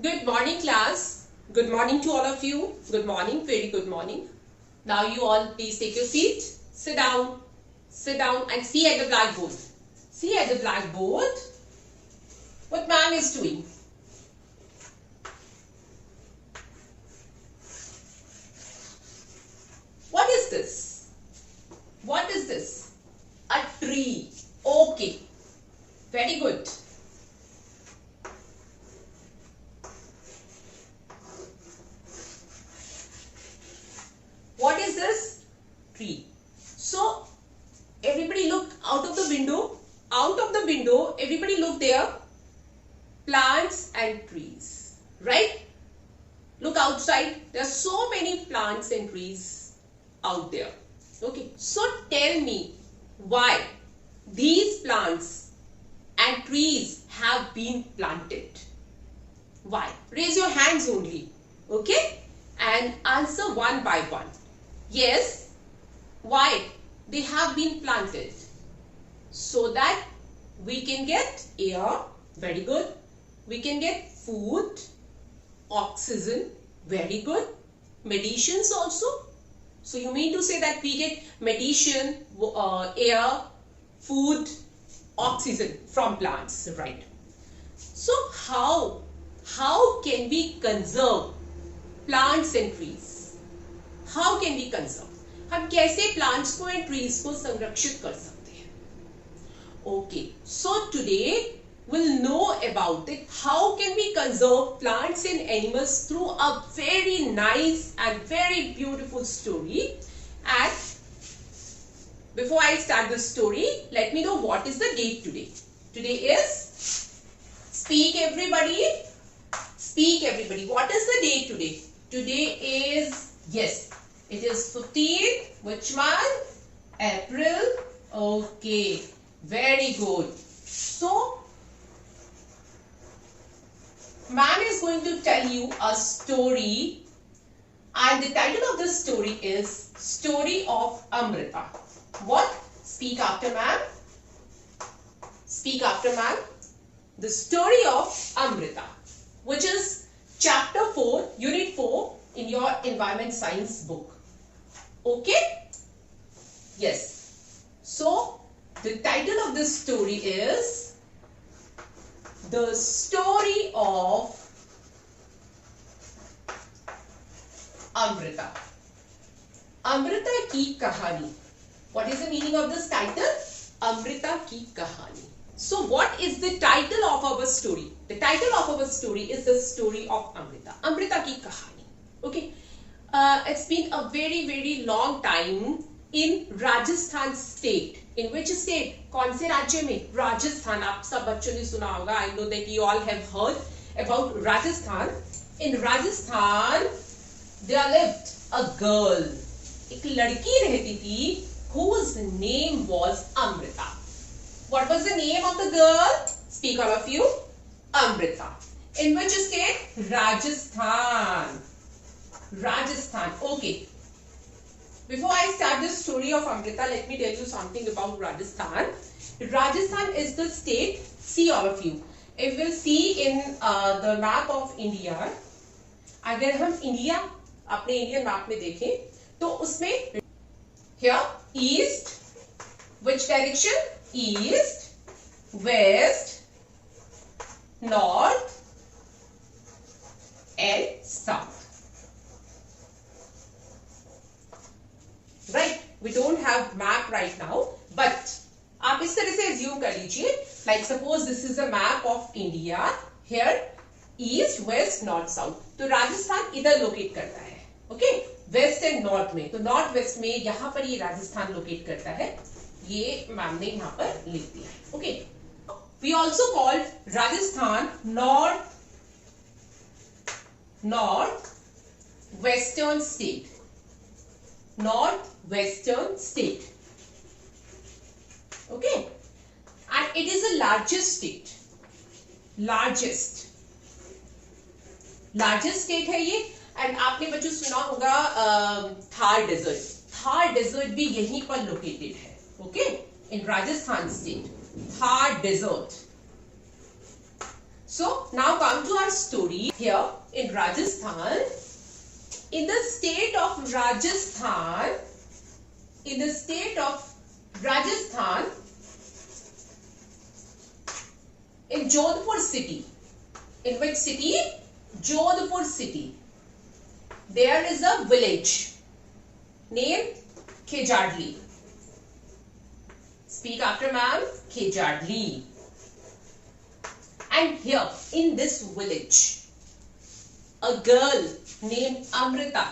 Good morning, class. Good morning to all of you. Good morning, very good morning. Now you all please take your seat. Sit down. Sit down and see at the blackboard. See at the blackboard what ma'am is doing. What is this? What is this? A tree. Okay. Very good. What is this? Tree. So, everybody look out of the window. Out of the window, everybody look there. Plants and trees. Right? Look outside. There are so many plants and trees out there. Okay. So, tell me why these plants and trees have been planted. Why? Raise your hands only. Okay? And answer one by one. Yes, why they have been planted? So that we can get air, very good. We can get food, oxygen, very good. Medicines also. So you mean to say that we get medicine, air, food, oxygen from plants, right? So how can we conserve plants and trees? How can we conserve? हम कैसे plants को and trees को संरक्षित कर सकते हैं? Okay, so today we'll know about it. How can we conserve plants and animals through a very nice and very beautiful story. And before I start the story, let me know what is the date today. Today is, speak everybody. Speak everybody. What is the date today? Today is, yes, it is 15th. Which month? April. Okay. Very good. So, ma'am is going to tell you a story. And the title of this story is Story of Amrita. What? Speak after ma'am. Speak after ma'am. The story of Amrita, which is chapter 4, unit 4 in your environment science book. Okay? Yes. So, the title of this story is The Story of Amrita. Amrita ki kahani. What is the meaning of this title? Amrita ki kahani. So what is the title of our story? The title of our story is The Story of Amrita. Amrita ki kahani. Okay. It's been a very long time in Rajasthan state. In which state? कौन से राज्य में? Rajasthan. आप सब बच्चों ने सुना होगा. I know that you all have heard about Rajasthan. In Rajasthan, there lived a girl. एक लड़की रहती थी whose name was Amrita. What was the name of the girl? Speak all of you. Amrita. In which state? Rajasthan. Rajasthan. Okay. Before I start the story of Amrita, let me tell you something about Rajasthan. Rajasthan is the state. See all of you. If we'll see in the map of India, अगर हम India अपने Indian map में देखें, तो उसमें here east, which direction? East, west, north, and south. Right? We don't have map right now, but आप इस तरह से assume कर लीजिए. Like suppose this is a map of India. Here east, west, north, south. तो राजस्थान इधर locate करता है. Okay? वेस्ट एंड नॉर्थ में. तो नॉर्थ वेस्ट में यहाँ पर ये राजस्थान लोकेट करता है. ये मैम ने यहाँ पर लिख दिया है. Okay. We also called Rajasthan north western state. North western state. Okay. And it is the largest state. Largest state है ये. एंड आपने बच्चों सुना होगा थार डेजर्ट. थार डेजर्ट भी यहीं पर लोकेटेड है. Okay. In Rajasthan state Thar desert. So now come to our story here in Rajasthan. In the state of Rajasthan, in Jodhpur city. In which city? Jodhpur city. There is a village named Khejadli. Speak after ma'am. Khejadli. And here in this village, a girl named Amrita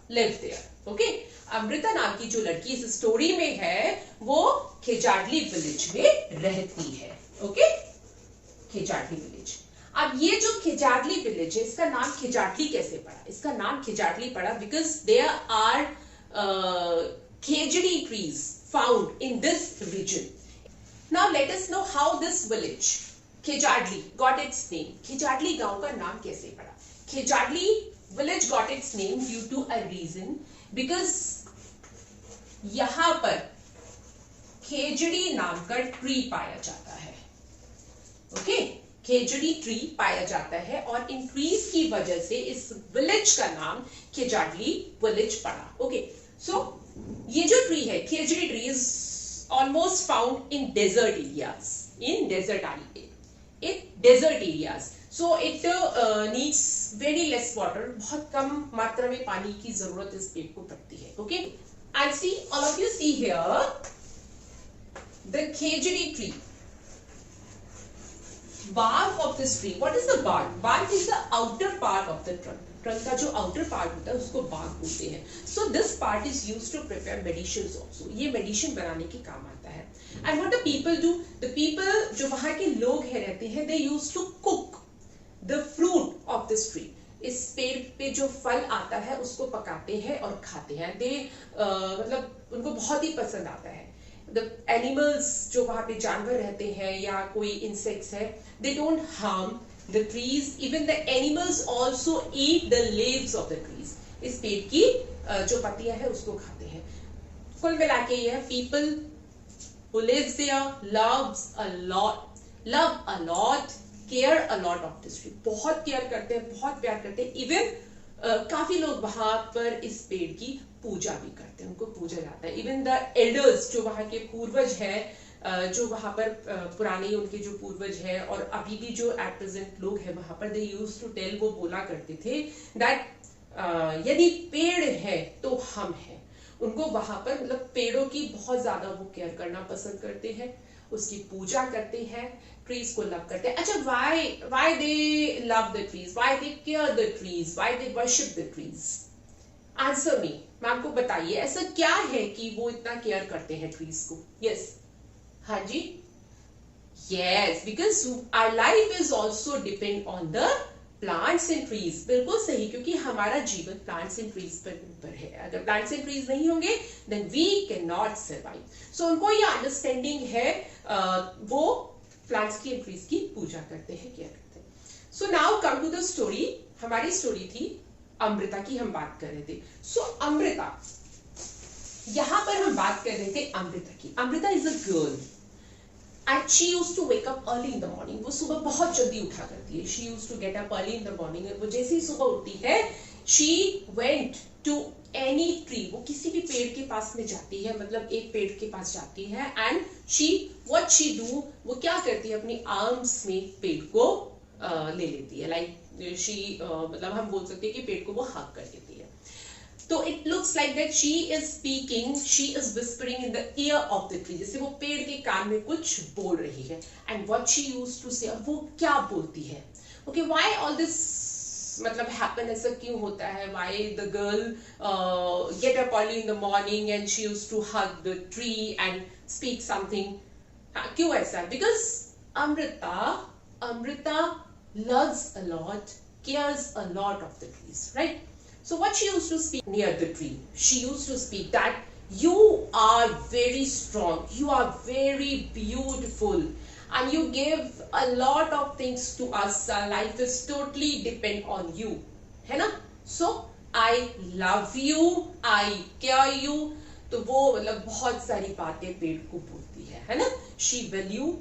lived there. Okay? Amrita नाम की जो लड़की इस story में है वो खेजाडली village में रहती है. ओके? खेजाडली विलेज. अब ये जो खेजाडली विलेज है इसका नाम खेजाडली कैसे पड़ा? इसका नाम खेजाडली पड़ा because there are khejri trees found in this region. Now let us know how this village Khejarli got its name. Khejarli गांव का नाम कैसे पड़ा? खेजाडली village got its name due to a reason because यहां पर खेजड़ी नाम का ट्री पाया जाता है. ओके? खेजड़ी ट्री पाया जाता है और इन ट्रीज की वजह से इस विलेज का नाम खेजाडली विलेज पड़ा. ओके? सो ये जो ट्री है khejri tree is almost found in desert areas. Desert areas. So it needs very less water. बहुत कम मात्रा में पानी की जरूरत इस पेड़ को पड़ती है. Okay? And see, all of you see here the khejdi tree. Bark of this tree. What is the bark? Bark is the outer part of the trunk. Trunk का जो outer part होता है उसको bark बोलते हैं. So this part is used to prepare medicines also. ये medicine बनाने के काम आता है. And what the people do? The people जो वहाँ के लोग हैं रहते हैं, they used to cook the fruit of this tree. इस पेड़ पे जो फल आता है उसको पकाते हैं और खाते हैं. मतलब उनको बहुत ही पसंद आता है. The animals जो वहाँ पे जानवर रहते हैं या कोई insects है, they don't harm the trees. Even the animals also eat the leaves of the trees. इस पेड़ की जो पत्तियां है उसको खाते हैं. कुल मिला के यह people who lives there love a lot, care a lot of this tree. बहुत केयर करते हैं, बहुत प्यार करते हैं. इवन काफी लोग वहां पर इस पेड़ की पूजा भी करते हैं. उनको पूजा जाता है. इवन द एल्डर्स जो वहां के पूर्वज है, जो वहां पर पुराने उनके जो पूर्वज है और अभी भी जो एट प्रेजेंट लोग हैं वहां पर, दे यूज्ड टू टेल, वो बोला करते थे दैट यदि पेड़ है तो हम हैं. उनको वहां पर मतलब पेड़ों की बहुत ज्यादा वो केयर करना पसंद करते हैं, उसकी पूजा करते हैं, ट्रीज को लव करते हैं. अच्छा, why they love the trees, why they care the trees, why they worship the trees? Answer me. Ma'am को बताइए ऐसा क्या है कि वो इतना केयर करते हैं ट्रीज को. यस, हाँ जी, yes, because our life is also depend on the plants and trees. बिल्कुल सही, क्योंकि हमारा जीवन प्लांट्स एंड ट्रीज पर निर्भर है. अगर प्लांट्स एंड ट्रीज नहीं होंगे then we can not survive. So उनको ये अंडरस्टैंडिंग है, वो प्लांट्स की एंड ट्रीज की पूजा करते हैं, केयर करते हैं. So now come to the story. हमारी स्टोरी थी अमृता की, हम बात कर रहे थे. सो अमृता, यहां पर हम बात कर रहे थे अमृता की. Amrita is a girl and she used to wake up early in the morning. वो सुबह बहुत जल्दी उठा करती है. She used to get up early in the morning. वो जैसे ही सुबह उठती है, she went to any tree. वो किसी भी पेड़ के पास में जाती है, मतलब एक पेड़ के पास जाती है. and what she do, वो क्या करती है, अपनी आर्म्स में पेड़ को ले लेती है. like she मतलब हम बोल सकते हैं कि पेड़ को वो हग कर देती है. तो it looks like that she is speaking, she is whispering in the ear of the tree. जैसे वो पेड़ के कान में कुछ बोल रही है. and what she used to say, वो क्या बोलती है. okay, why all this मतलब happen, ऐसा क्यों होता है. why the girl get up early in the morning and she used to hug the tree and speak something. क्यों ऐसा? because Amrita loves a lot, cares a lot of the trees, right? So what she used to speak near the tree, she used to speak that you are very strong, you are very beautiful, and you give a lot of things to us. Our life is totally depend on you, है ना? So I love you, I care you. तो वो मतलब बहुत सारी बातें पेड़ को बोलती है है ना. She value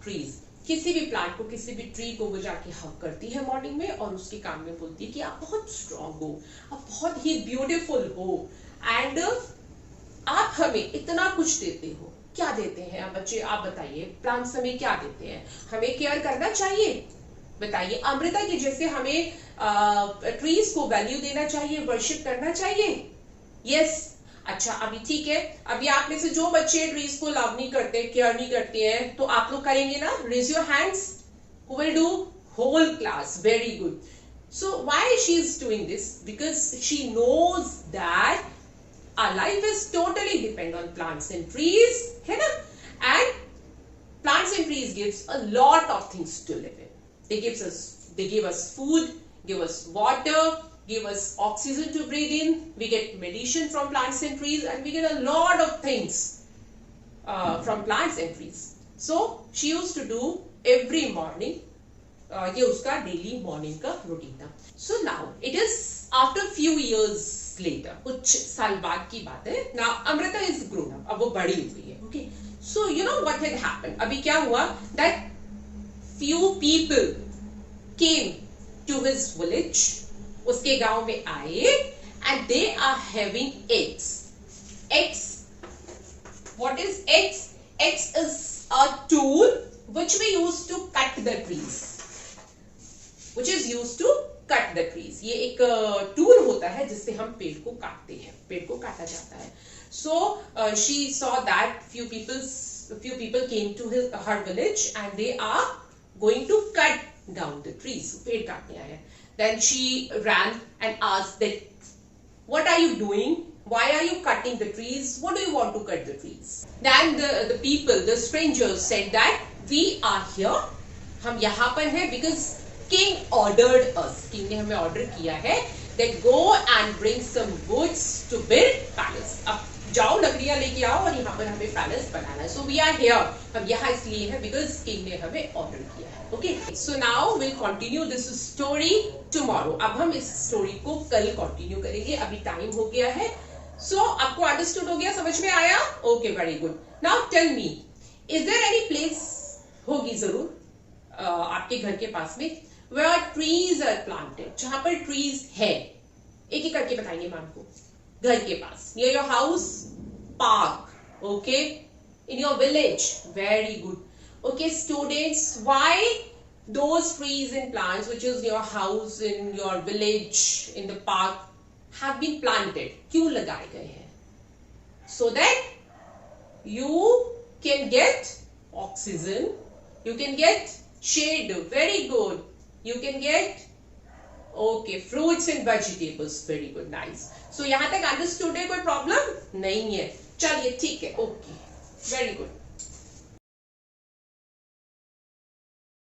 trees. किसी भी प्लांट को, किसी भी ट्री को वो जाके हक करती है मॉर्निंग में और उसके कान में बोलती है कि आप बहुत स्ट्रांग हो, आप बहुत ही ब्यूटीफुल हो, एंड आप हमें इतना कुछ देते हो. क्या देते हैं आप बच्चे, आप बताइए. प्लांट्स हमें क्या देते हैं? हमें केयर करना चाहिए. बताइए. अमृता की जैसे हमें ट्रीज को वैल्यू देना चाहिए, वर्शिप करना चाहिए. यस. अच्छा, अभी ठीक है. अभी आप में से जो बच्चे ट्रीज को लव नहीं करते, केयर नहीं करते हैं, तो आप लोग करेंगे ना. Raise your hands. Who will do? Whole class. Very good. So why she is doing this? Because she knows that our life is totally depend on plants and trees, है ना. And plants and trees gives a lot of things to live in. They give us food, give us water, give us oxygen to breathe in. We get medicine from plants and trees, and we get a lot of things from plants and trees. So she used to do every morning. ये उसका daily morning का routine था. So now it is after few years later, कुछ साल बाद की बात है. Now Amrita is grown up. अब वो बड़ी हो गई है. Okay. So you know what had happened? अभी क्या हुआ? That few people came to his village. उसके गांव में आए, and they are having eggs. Eggs. What is eggs? Eggs is a tool which we use to cut the trees. Which is used to cut the trees. ये एक tool होता है जिससे हम पेड़ को काटते हैं, पेड़ को काटा जाता है. So she saw that few people came to her village and they are going to cut down the trees. पेड़ काटने आए. Then she ran and asked that, what are you doing? Why are you cutting the trees? What do you want to cut the trees? Then the people, the strangers said that we are here. हम यहाँ पर हैं because King ordered us. King ने हमें order किया है that go and bring some goods to build palace. अब जाओ लकड़ियां लेके आओ और यहाँ पर हमें पैलेस बनाना है. So we are here. हम यहाँ इसलिए हैं because King ने हमें ऑर्डर किया है. Okay. So now we'll continue this story tomorrow. अब हम इस स्टोरी को कल कंटिन्यू करेंगे. अभी टाइम हो गया है. So आपको अंडरस्टूड हो गया, समझ में आया? Okay, very good. Now tell me, is there any place, होगी जरूर आपके घर के पास में, where trees are planted, जहां पर trees है. एक एक करके बताएंगे मैम को. घर के पास, near your house, park, okay, in your village. Very good. Okay students, why those trees and plants which is your house, in your village, in the park have been planted? क्यों लगाए गए हैं? So that you can get oxygen, you can get shade. Very good. You can get okay fruits and vegetables. Very good, nice. So यहाँ तक understood है? कोई problem नहीं है? चलिए ठीक है. Okay, very good.